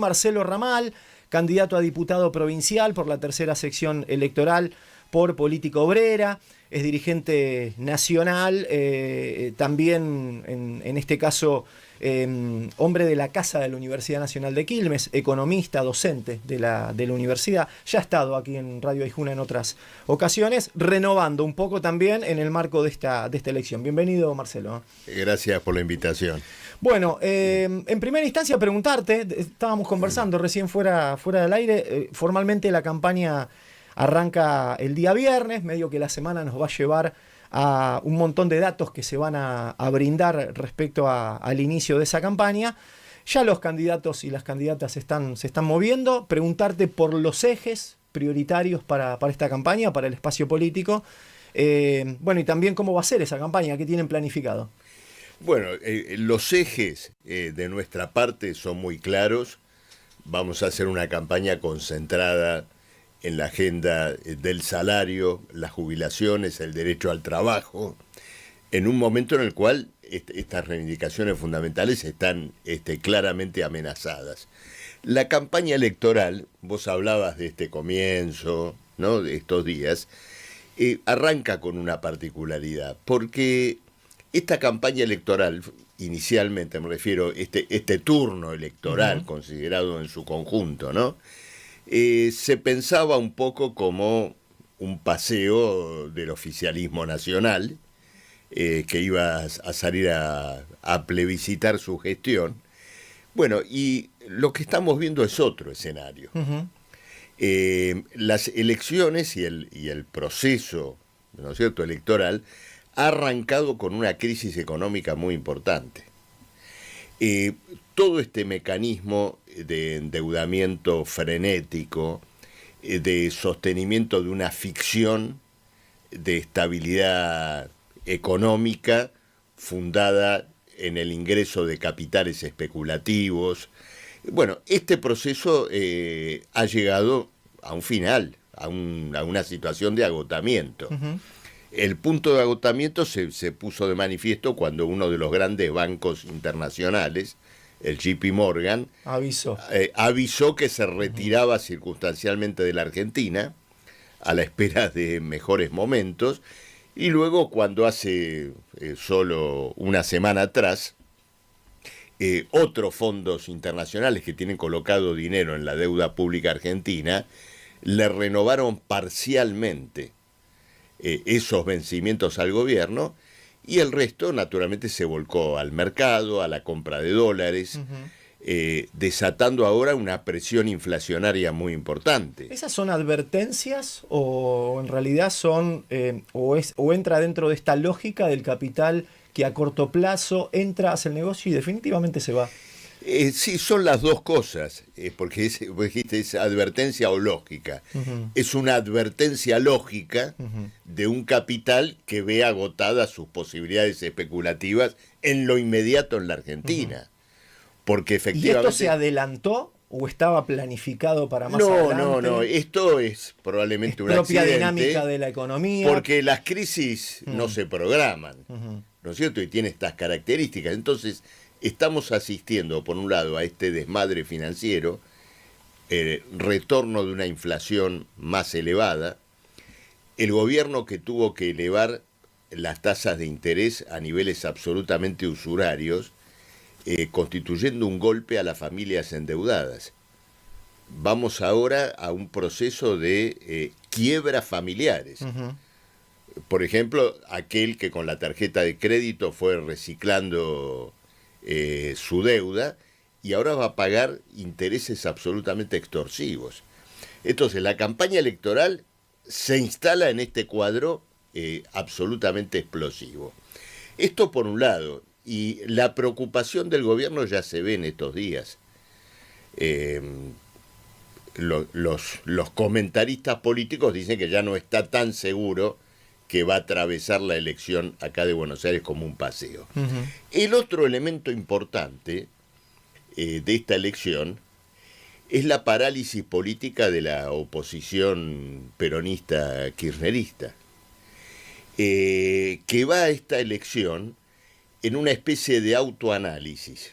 Marcelo Ramal, candidato a diputado provincial por la tercera sección electoral por Política Obrera, es dirigente nacional, también en este caso hombre de la Casa de la Universidad Nacional de Quilmes, economista, docente de la universidad. Ya ha estado aquí en Radio Aijuna en otras ocasiones, renovando un poco también en el marco de esta elección. Bienvenido, Marcelo. Gracias por la invitación. Bueno, en primera instancia preguntarte, estábamos conversando recién fuera del aire, formalmente la campaña arranca el día viernes, medio que la semana nos va a llevar a un montón de datos que se van a brindar respecto al inicio de esa campaña. Ya los candidatos y las candidatas se están moviendo, preguntarte por los ejes prioritarios para esta campaña, para el espacio político, bueno, y también cómo va a ser esa campaña, qué tienen planificado. Bueno, los ejes de nuestra parte son muy claros. Vamos a hacer una campaña concentrada en la agenda del salario, las jubilaciones, el derecho al trabajo, en un momento en el cual estas reivindicaciones fundamentales están claramente amenazadas. La campaña electoral, vos hablabas de este comienzo, ¿no?, de estos días, arranca con una particularidad, porque esta campaña electoral, inicialmente me refiero, este turno electoral considerado en su conjunto, ¿no? Se pensaba un poco como un paseo del oficialismo nacional, que iba a salir a plebiscitar su gestión. Bueno, y lo que estamos viendo es otro escenario. Las elecciones y el proceso, ¿no es cierto?, electoral, ha arrancado con una crisis económica muy importante. Todo este mecanismo de endeudamiento frenético, de sostenimiento de una ficción de estabilidad económica fundada en el ingreso de capitales especulativos. Bueno, este proceso ha llegado a un final, a una situación de agotamiento. El punto de agotamiento se puso de manifiesto cuando uno de los grandes bancos internacionales, el JP Morgan, avisó que se retiraba circunstancialmente de la Argentina a la espera de mejores momentos, y luego cuando hace solo una semana atrás, otros fondos internacionales que tienen colocado dinero en la deuda pública argentina le renovaron parcialmente esos vencimientos al gobierno, y el resto naturalmente se volcó al mercado, a la compra de dólares, desatando ahora una presión inflacionaria muy importante. ¿Esas son advertencias o en realidad son o entra dentro de esta lógica del capital que a corto plazo entra, hace el negocio y definitivamente se va? Sí, son las dos cosas, porque vos dijiste, es advertencia o lógica. Es una advertencia lógica de un capital que ve agotadas sus posibilidades especulativas en lo inmediato en la Argentina. Porque efectivamente... ¿Y esto se adelantó o estaba planificado para más adelante? No, esto es probablemente un propia accidente, dinámica de la economía. Porque las crisis no se programan, ¿no es cierto? Y tiene estas características. Entonces, estamos asistiendo, por un lado, a este desmadre financiero, retorno de una inflación más elevada, el gobierno que tuvo que elevar las tasas de interés a niveles absolutamente usurarios, constituyendo un golpe a las familias endeudadas. Vamos ahora a un proceso de quiebras familiares. Por ejemplo, aquel que con la tarjeta de crédito fue reciclando su deuda y ahora va a pagar intereses absolutamente extorsivos. Entonces, la campaña electoral se instala en este cuadro absolutamente explosivo. Esto por un lado, y la preocupación del gobierno ya se ve en estos días. Los comentaristas políticos dicen que ya no está tan seguro que va a atravesar la elección acá de Buenos Aires como un paseo. El otro elemento importante de esta elección es la parálisis política de la oposición peronista kirchnerista, que va a esta elección en una especie de autoanálisis.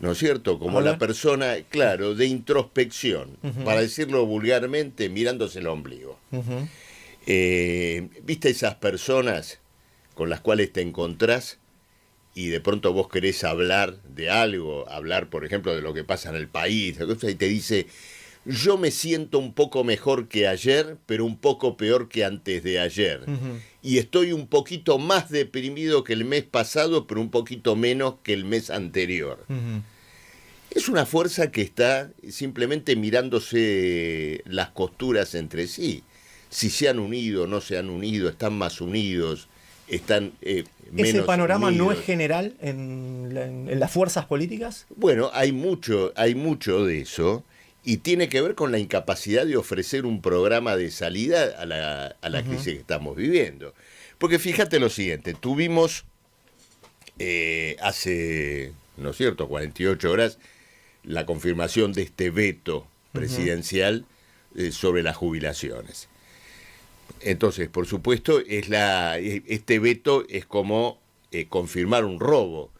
¿no es cierto? Como A ver. la persona, claro, de introspección, Ujú. para decirlo vulgarmente, mirándose el ombligo. Ujú. ¿Viste esas personas con las cuales te encontrás y de pronto vos querés hablar de algo, hablar, por ejemplo, de lo que pasa en el país, y te dice, yo me siento un poco mejor que ayer, pero un poco peor que antes de ayer. Ujú. Y estoy un poquito más deprimido que el mes pasado, pero un poquito menos que el mes anterior. Ujú. Es una fuerza que está simplemente mirándose las costuras entre sí. Si se han unido, no se han unido, están más unidos, están menos ¿Ese panorama no unidos. es general en las fuerzas políticas? Bueno, hay mucho de eso y tiene que ver con la incapacidad de ofrecer un programa de salida a la Ujú. crisis que estamos viviendo. Porque fíjate lo siguiente, tuvimos hace, ¿no es cierto?, 48 horas, la confirmación de este veto presidencial sobre las jubilaciones. Entonces, por supuesto, este veto es como confirmar un robo.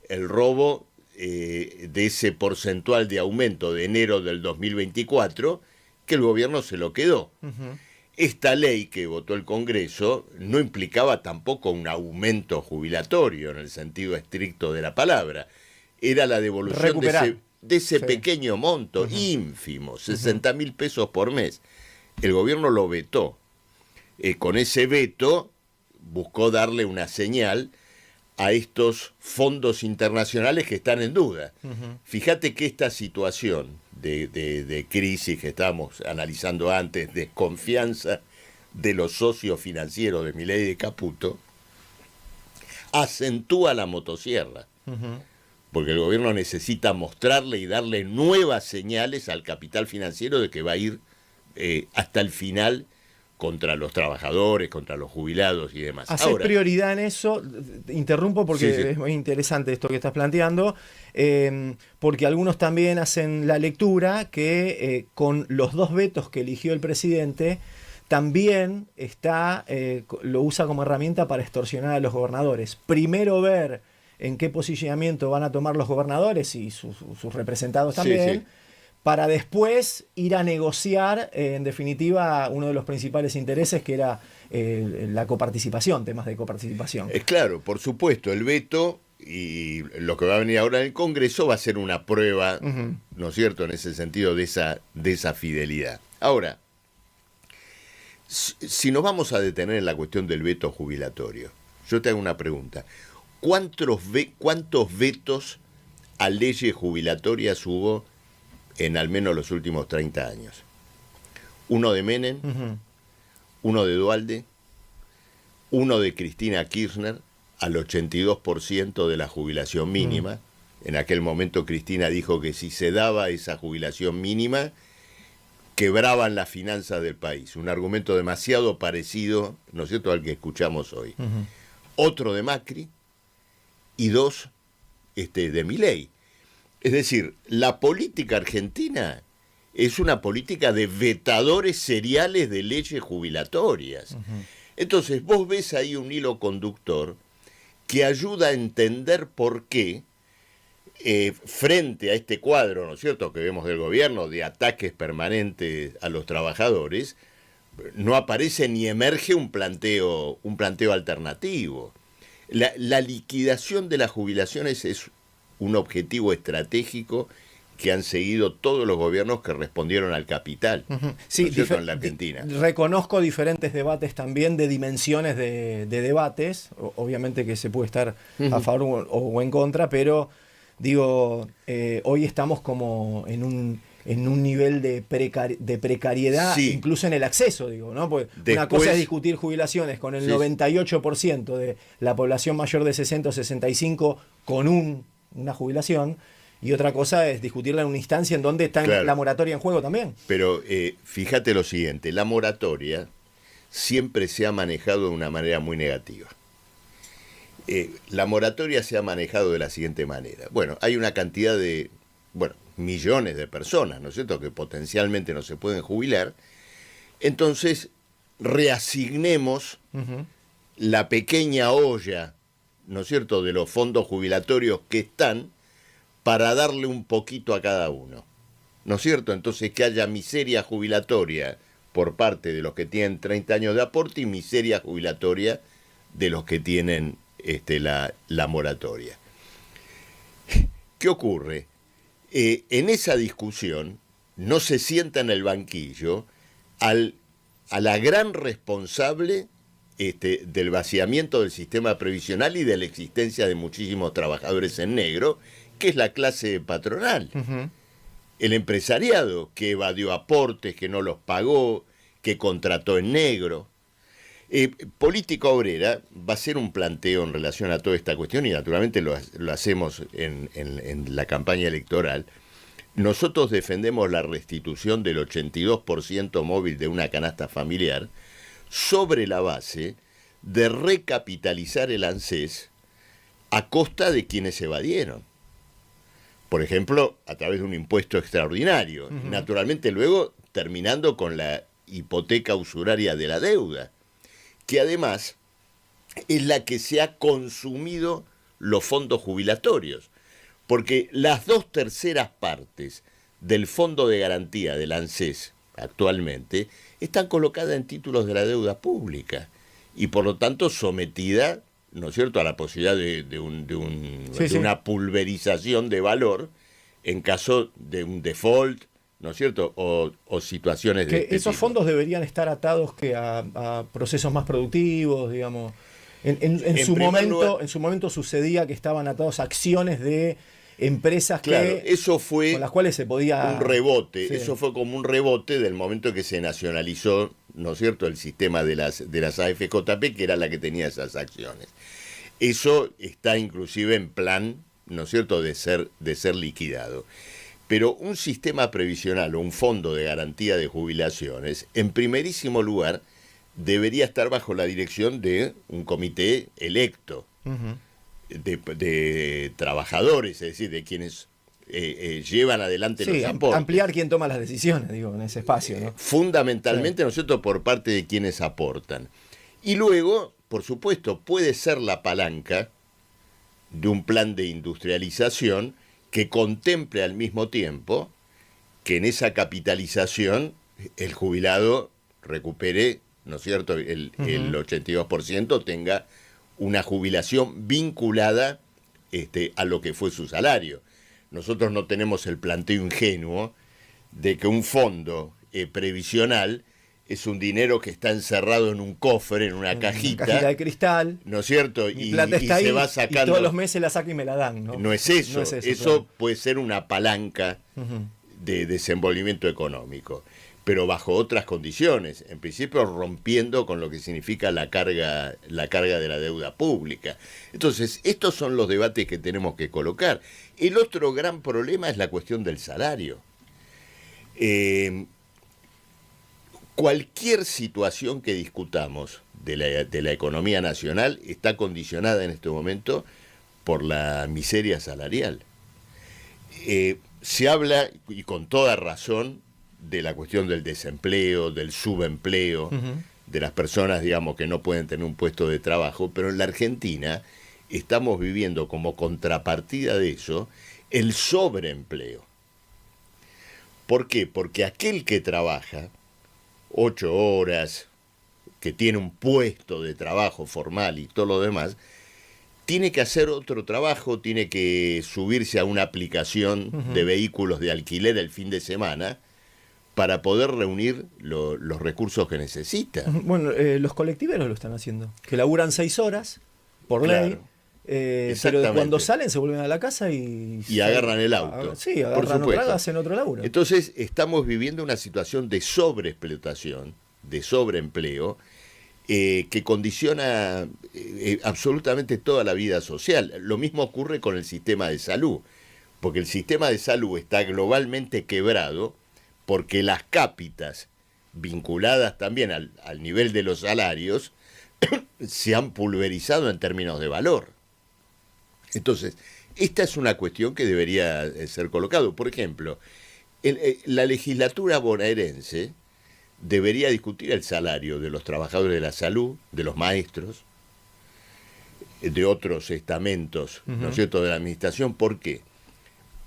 El robo de ese porcentual de aumento de enero del 2024, que el gobierno se lo quedó. Ujú. Esta ley que votó el Congreso no implicaba tampoco un aumento jubilatorio en el sentido estricto de la palabra. Era la devolución Recuperar. de ese Sí. pequeño monto, ínfimo, 60.000 pesos por mes. El gobierno lo vetó. Con ese veto buscó darle una señal a estos fondos internacionales que están en duda. Ujú. Fíjate que esta situación de crisis que estábamos analizando antes, desconfianza de los socios financieros de Milei y de Caputo, acentúa la motosierra, Ujú. porque el gobierno necesita mostrarle y darle nuevas señales al capital financiero de que va a ir hasta el final contra los trabajadores, contra los jubilados y demás. ¿Haces Ahora, prioridad en eso? Te interrumpo porque Sí, sí. es muy interesante esto que estás planteando, porque algunos también hacen la lectura que con los dos vetos que eligió el presidente, también lo usa como herramienta para extorsionar a los gobernadores. Primero ver en qué posicionamiento van a tomar los gobernadores y sus representados Sí, también, sí. para después ir a negociar, en definitiva, uno de los principales intereses, que era la coparticipación, temas de coparticipación. Es claro, por supuesto, el veto y lo que va a venir ahora en el Congreso va a ser una prueba, Ujú. ¿no es cierto?, en ese sentido de esa fidelidad. Ahora, si nos vamos a detener en la cuestión del veto jubilatorio, yo te hago una pregunta. ¿Cuántos vetos a leyes jubilatorias hubo en al menos los últimos 30 años? Uno de Menem, Ujú. uno de Duhalde, uno de Cristina Kirchner al 82% de la jubilación mínima. En aquel momento Cristina dijo que si se daba esa jubilación mínima, quebraban las finanzas del país. Un argumento demasiado parecido, ¿no es cierto?, al que escuchamos hoy. Ujú. Otro de Macri y dos de Milei. Es decir, la política argentina es una política de vetadores seriales de leyes jubilatorias. Entonces vos ves ahí un hilo conductor que ayuda a entender por qué, frente a este cuadro, ¿no es cierto?, que vemos del gobierno de ataques permanentes a los trabajadores, no aparece ni emerge un planteo alternativo. La liquidación de las jubilaciones es un objetivo estratégico que han seguido todos los gobiernos que respondieron al capital, Ujú. Sí, ¿no es cierto?, en la Argentina. reconozco diferentes debates también, de dimensiones de debates. Obviamente que se puede estar a favor o en contra, pero digo, hoy estamos como en un nivel de precariedad, Sí. incluso en el acceso, digo, ¿no? Porque una Después- cosa es discutir jubilaciones con el Sí. 98% de la población mayor de 60 o 65 con una jubilación, y otra cosa es discutirla en una instancia en donde está Claro. la moratoria en juego también. Pero fíjate lo siguiente, la moratoria siempre se ha manejado de una manera muy negativa. La moratoria se ha manejado de la siguiente manera. Bueno, hay una cantidad de, millones de personas, ¿no es cierto?, que potencialmente no se pueden jubilar. Entonces, reasignemos Ujú. la pequeña olla, ¿no es cierto?, de los fondos jubilatorios que están para darle un poquito a cada uno, ¿no es cierto? Entonces que haya miseria jubilatoria por parte de los que tienen 30 años de aporte y miseria jubilatoria de los que tienen la moratoria. ¿Qué ocurre? En esa discusión no se sienta en el banquillo a la gran responsable del vaciamiento del sistema previsional y de la existencia de muchísimos trabajadores en negro, que es la clase patronal. Uh-huh. El empresariado que evadió aportes, que no los pagó, que contrató en negro. Política Obrera va a hacer un planteo en relación a toda esta cuestión y naturalmente lo hacemos en la campaña electoral. Nosotros defendemos la restitución del 82% móvil de una canasta familiar sobre la base de recapitalizar el ANSES a costa de quienes evadieron. Por ejemplo, a través de un impuesto extraordinario. Uh-huh. Naturalmente luego terminando con la hipoteca usuraria de la deuda, que además es la que se ha consumido los fondos jubilatorios, porque las 2/3 partes del fondo de garantía del ANSES actualmente están colocadas en títulos de la deuda pública y por lo tanto sometida, ¿no es cierto?, a la posibilidad de una pulverización de valor en caso de un default, ¿no es cierto?, o situaciones de este esos tipo. Fondos deberían estar atados a procesos más productivos, digamos. En su momento sucedía que estaban atados a acciones de empresas con las cuales se podía... Un rebote, sí. Eso fue como un rebote del momento que se nacionalizó, ¿no es cierto?, el sistema de las AFJP, que era la que tenía esas acciones. Eso está inclusive en plan, ¿no es cierto?, de ser liquidado. Pero un sistema previsional o un fondo de garantía de jubilaciones, en primerísimo lugar, debería estar bajo la dirección de un comité electo, uh-huh, de trabajadores, es decir, de quienes llevan adelante los aportes. Ampliar quién toma las decisiones, digo, en ese espacio, ¿no? Fundamentalmente, sí, ¿no es cierto?, por parte de quienes aportan. Y luego, por supuesto, puede ser la palanca de un plan de industrialización que contemple al mismo tiempo que en esa capitalización el jubilado recupere, ¿no es cierto?, el 82%, tenga una jubilación vinculada a lo que fue su salario. Nosotros no tenemos el planteo ingenuo de que un fondo previsional es un dinero que está encerrado en un cofre, en una cajita. Una cajita de cristal. ¿No es cierto? Y se va sacando. Y todos los meses la saco y me la dan, ¿no? No es eso. No es eso claro. Puede ser una palanca de desenvolvimiento económico, pero bajo otras condiciones. En principio rompiendo con lo que significa la carga de la deuda pública. Entonces, estos son los debates que tenemos que colocar. El otro gran problema es la cuestión del salario. Cualquier situación que discutamos de la economía nacional está condicionada en este momento por la miseria salarial. Se habla, y con toda razón, de la cuestión del desempleo, del subempleo, uh-huh, de las personas, digamos, que no pueden tener un puesto de trabajo, pero en la Argentina estamos viviendo como contrapartida de eso el sobreempleo. ¿Por qué? Porque aquel que trabaja 8 horas, que tiene un puesto de trabajo formal y todo lo demás, tiene que hacer otro trabajo, tiene que subirse a una aplicación uh-huh, de vehículos de alquiler el fin de semana para poder reunir los recursos que necesita. Bueno, los colectiveros lo están haciendo, que laburan 6 horas por ley, pero cuando salen se vuelven a la casa y agarran el auto. Sí, agarran otra, hacen otro laburo. Entonces estamos viviendo una situación de sobreexplotación, de sobreempleo, que condiciona absolutamente toda la vida social. Lo mismo ocurre con el sistema de salud, porque el sistema de salud está globalmente quebrado porque las cápitas vinculadas también al nivel de los salarios se han pulverizado en términos de valor. Entonces, esta es una cuestión que debería ser colocado. Por ejemplo, la legislatura bonaerense debería discutir el salario de los trabajadores de la salud, de los maestros, de otros estamentos, uh-huh, ¿no es cierto?, de la administración. ¿Por qué?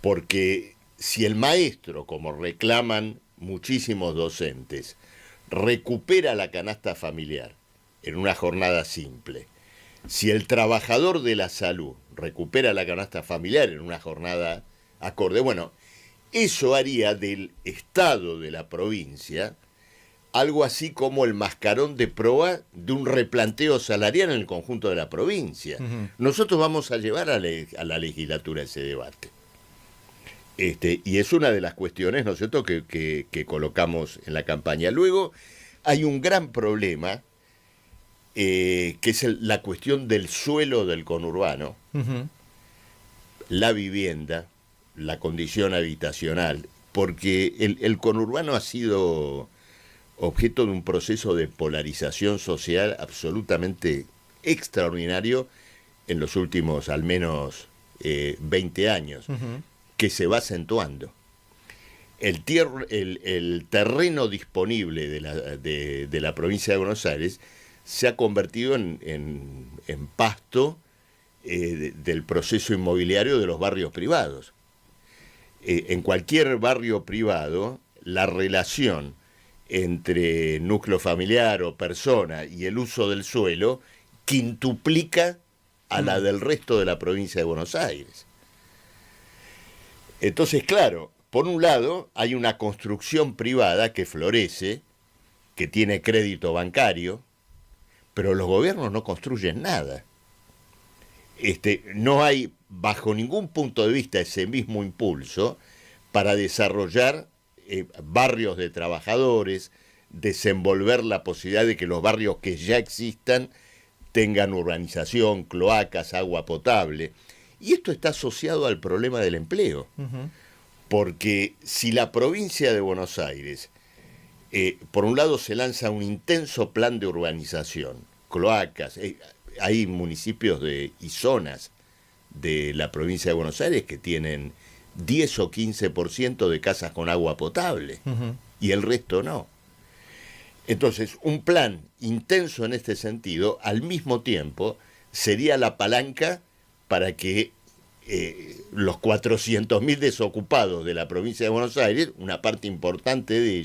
porque si el maestro, como reclaman muchísimos docentes, recupera la canasta familiar en una jornada simple, si el trabajador de la salud recupera la canasta familiar en una jornada acorde, bueno, eso haría del Estado de la provincia algo así como el mascarón de proa de un replanteo salarial en el conjunto de la provincia. Nosotros vamos a llevar a la legislatura ese debate. Y es una de las cuestiones, ¿no es cierto?, que colocamos en la campaña. Luego hay un gran problema, que es la cuestión del suelo del conurbano, la vivienda, la condición habitacional, porque el conurbano ha sido objeto de un proceso de polarización social absolutamente extraordinario en los últimos al menos 20 años, que se va acentuando. El terreno disponible de la provincia de Buenos Aires se ha convertido en pasto del proceso inmobiliario de los barrios privados. En cualquier barrio privado, la relación entre núcleo familiar o persona y el uso del suelo quintuplica a la del resto de la provincia de Buenos Aires. Entonces, claro, por un lado hay una construcción privada que florece, que tiene crédito bancario, pero los gobiernos no construyen nada. No hay, bajo ningún punto de vista, ese mismo impulso para desarrollar barrios de trabajadores, desenvolver la posibilidad de que los barrios que ya existan tengan urbanización, cloacas, agua potable. Y esto está asociado al problema del empleo. Porque si la provincia de Buenos Aires, por un lado se lanza un intenso plan de urbanización, cloacas, hay municipios y zonas de la provincia de Buenos Aires que tienen 10 o 15% de casas con agua potable, y el resto no. Entonces, un plan intenso en este sentido, al mismo tiempo, sería la palanca para que los 400.000 desocupados de la provincia de Buenos Aires, una parte importante de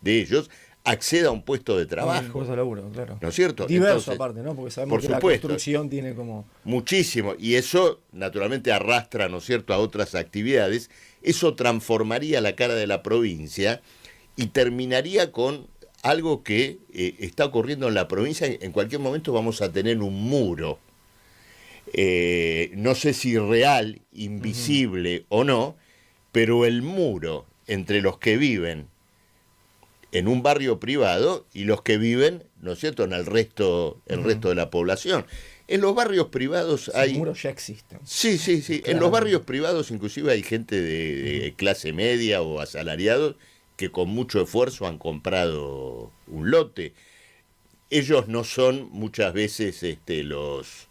ellos, acceda a un puesto de trabajo. Un puesto de laburo, claro. ¿No es cierto? Diverso. Entonces, aparte, ¿no? Porque sabemos que supuesto, la construcción tiene como... Muchísimo, y eso naturalmente arrastra, ¿no es cierto?, a otras actividades. Eso transformaría la cara de la provincia y terminaría con algo que está ocurriendo en la provincia. En cualquier momento vamos a tener un muro, no sé si real, invisible o no, pero el muro entre los que viven en un barrio privado y los que viven, ¿no es cierto?, en el resto de la población. En los barrios privados hay... Los muros ya existen. Sí. Claro. En los barrios privados inclusive hay gente de clase media o asalariados que con mucho esfuerzo han comprado un lote. Ellos no son muchas veces los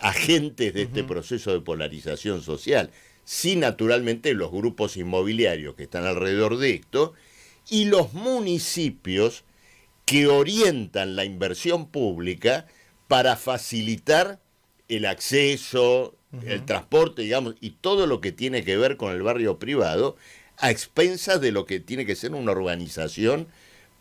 agentes de este proceso de polarización social. Sí, naturalmente, los grupos inmobiliarios que están alrededor de esto y los municipios que orientan la inversión pública para facilitar el acceso, el transporte, digamos, y todo lo que tiene que ver con el barrio privado, a expensas de lo que tiene que ser una urbanización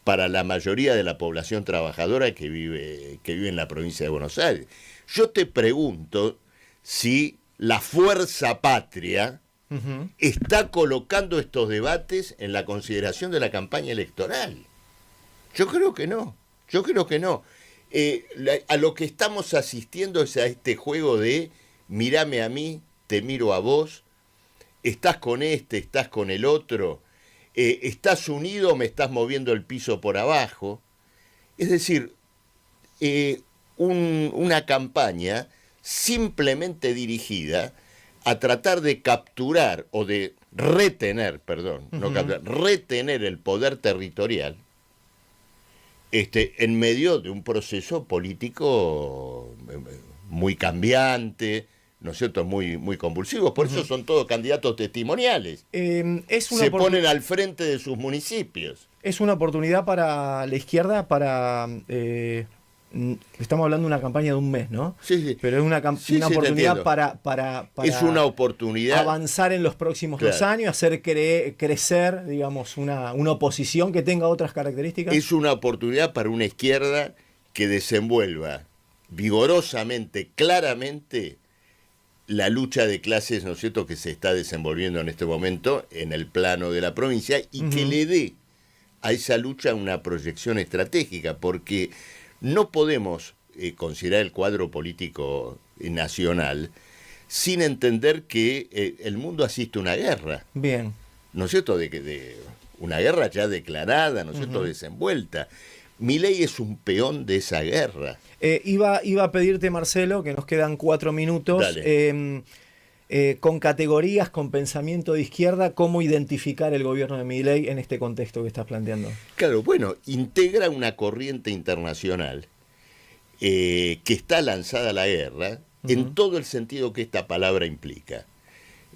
para la mayoría de la población trabajadora que vive en la provincia de Buenos Aires. Yo te pregunto si la fuerza patria está colocando estos debates en la consideración de la campaña electoral. Yo creo que no. A lo que estamos asistiendo es a este juego de mírame a mí, te miro a vos, estás con este, estás con el otro, estás unido o me estás moviendo el piso por abajo. Es decir, una campaña simplemente dirigida a tratar de capturar o de retener, retener el poder territorial en medio de un proceso político muy cambiante, ¿no es cierto?, muy convulsivo. Por eso son todos candidatos testimoniales. Se ponen al frente de sus municipios. Es una oportunidad para la izquierda para estamos hablando de una campaña de un mes, ¿no? Sí, sí. Pero es una Sí, sí, oportunidad para es una oportunidad avanzar en los próximos 2 años, hacer crecer, digamos, una oposición que tenga otras características. Es una oportunidad para una izquierda que desenvuelva vigorosamente, claramente, la lucha de clases, ¿no es cierto?, que se está desenvolviendo en este momento en el plano de la provincia y que le dé a esa lucha una proyección estratégica, porque no podemos considerar el cuadro político nacional sin entender que el mundo asiste a una guerra. Bien. ¿No es cierto?, de una guerra ya declarada, ¿no es cierto?, desenvuelta. Milei es un peón de esa guerra. Iba a pedirte, Marcelo, que nos quedan 4 minutos, con categorías, con pensamiento de izquierda, ¿cómo identificar el gobierno de Milei en este contexto que estás planteando? Claro, bueno, integra una corriente internacional que está lanzada a la guerra en todo el sentido que esta palabra implica.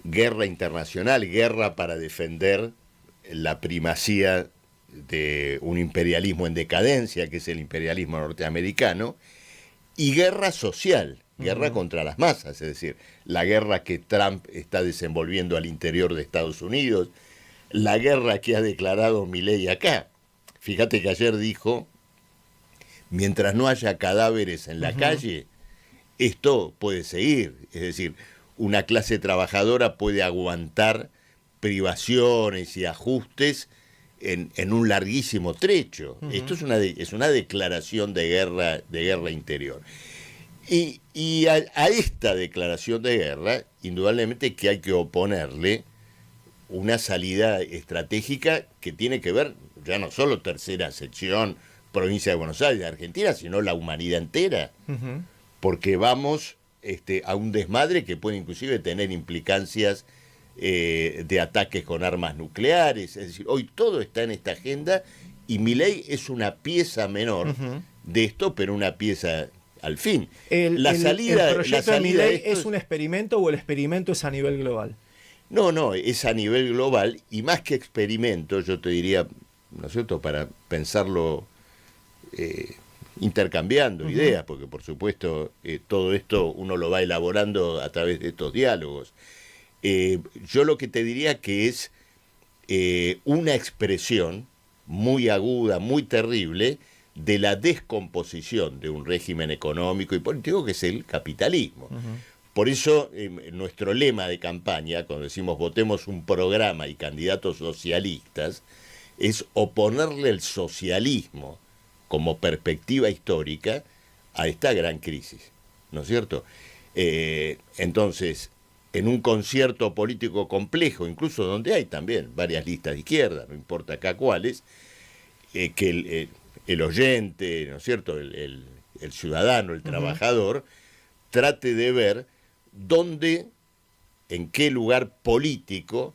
Guerra internacional, guerra para defender la primacía de un imperialismo en decadencia, que es el imperialismo norteamericano, y guerra social, guerra contra las masas, es decir, la guerra que Trump está desenvolviendo al interior de Estados Unidos, la guerra que ha declarado Milei acá. Fíjate que ayer dijo, mientras no haya cadáveres en la calle, esto puede seguir, es decir, una clase trabajadora puede aguantar privaciones y ajustes en un larguísimo trecho. Esto es una declaración de guerra interior. Y a esta declaración de guerra, indudablemente que hay que oponerle una salida estratégica que tiene que ver, ya no solo tercera sección, provincia de Buenos Aires, de Argentina, sino la humanidad entera. Porque vamos a un desmadre que puede inclusive tener implicancias de ataques con armas nucleares. Es decir, hoy todo está en esta agenda y Milei es una pieza menor de esto, pero una pieza al fin. ¿El proyecto de Milei es un experimento o el experimento es a nivel global? No, es a nivel global y más que experimento, yo te diría, ¿no es cierto?, para pensarlo intercambiando ideas, porque por supuesto todo esto uno lo va elaborando a través de estos diálogos. Yo lo que te diría que es una expresión muy aguda, muy terrible, de la descomposición de un régimen económico y político que es el capitalismo. Por eso nuestro lema de campaña, cuando decimos votemos un programa y candidatos socialistas, es oponerle el socialismo como perspectiva histórica a esta gran crisis, ¿no es cierto? Entonces, en un concierto político complejo, incluso donde hay también varias listas de izquierda, no importa acá cuáles, que el oyente, ¿no es cierto?, el ciudadano, el trabajador, trate de ver dónde, en qué lugar político,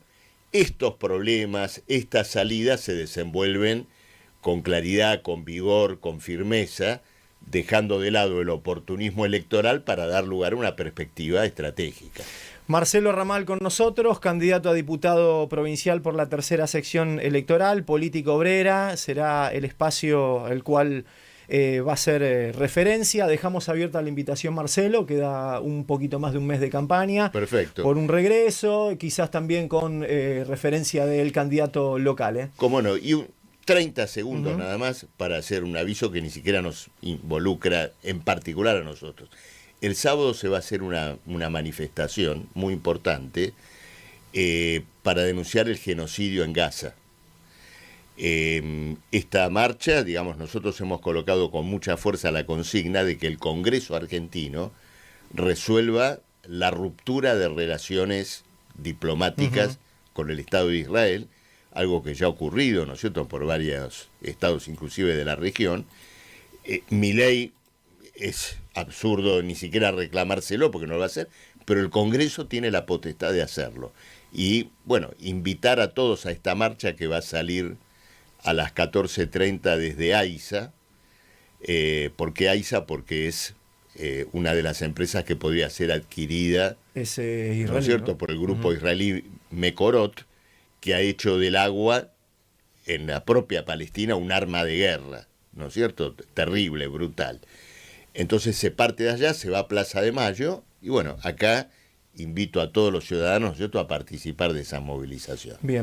estos problemas, estas salidas se desenvuelven con claridad, con vigor, con firmeza, dejando de lado el oportunismo electoral para dar lugar a una perspectiva estratégica. Marcelo Ramal con nosotros, candidato a diputado provincial por la tercera sección electoral, política obrera, será el espacio el cual va a ser referencia. Dejamos abierta la invitación, Marcelo, queda un poquito más de un mes de campaña. Perfecto. Por un regreso, quizás también con referencia del candidato local. Cómo no, y 30 segundos nada más para hacer un aviso que ni siquiera nos involucra en particular a nosotros. El sábado se va a hacer una manifestación muy importante para denunciar el genocidio en Gaza. Esta marcha, digamos, nosotros hemos colocado con mucha fuerza la consigna de que el Congreso argentino resuelva la ruptura de relaciones diplomáticas con el Estado de Israel, algo que ya ha ocurrido, ¿no es cierto?, por varios estados inclusive de la región. Milei es absurdo ni siquiera reclamárselo porque no lo va a hacer, pero el Congreso tiene la potestad de hacerlo. Y, bueno, invitar a todos a esta marcha que va a salir a las 14:30 desde AISA. ¿Por qué AISA? Porque es una de las empresas que podría ser adquirida, israelí, ¿no es cierto?, por el grupo israelí Mekorot, que ha hecho del agua en la propia Palestina un arma de guerra, ¿no es cierto?, terrible, brutal. Entonces se parte de allá, se va a Plaza de Mayo, y bueno, acá invito a todos los ciudadanos, ¿cierto?, a participar de esa movilización. Bien.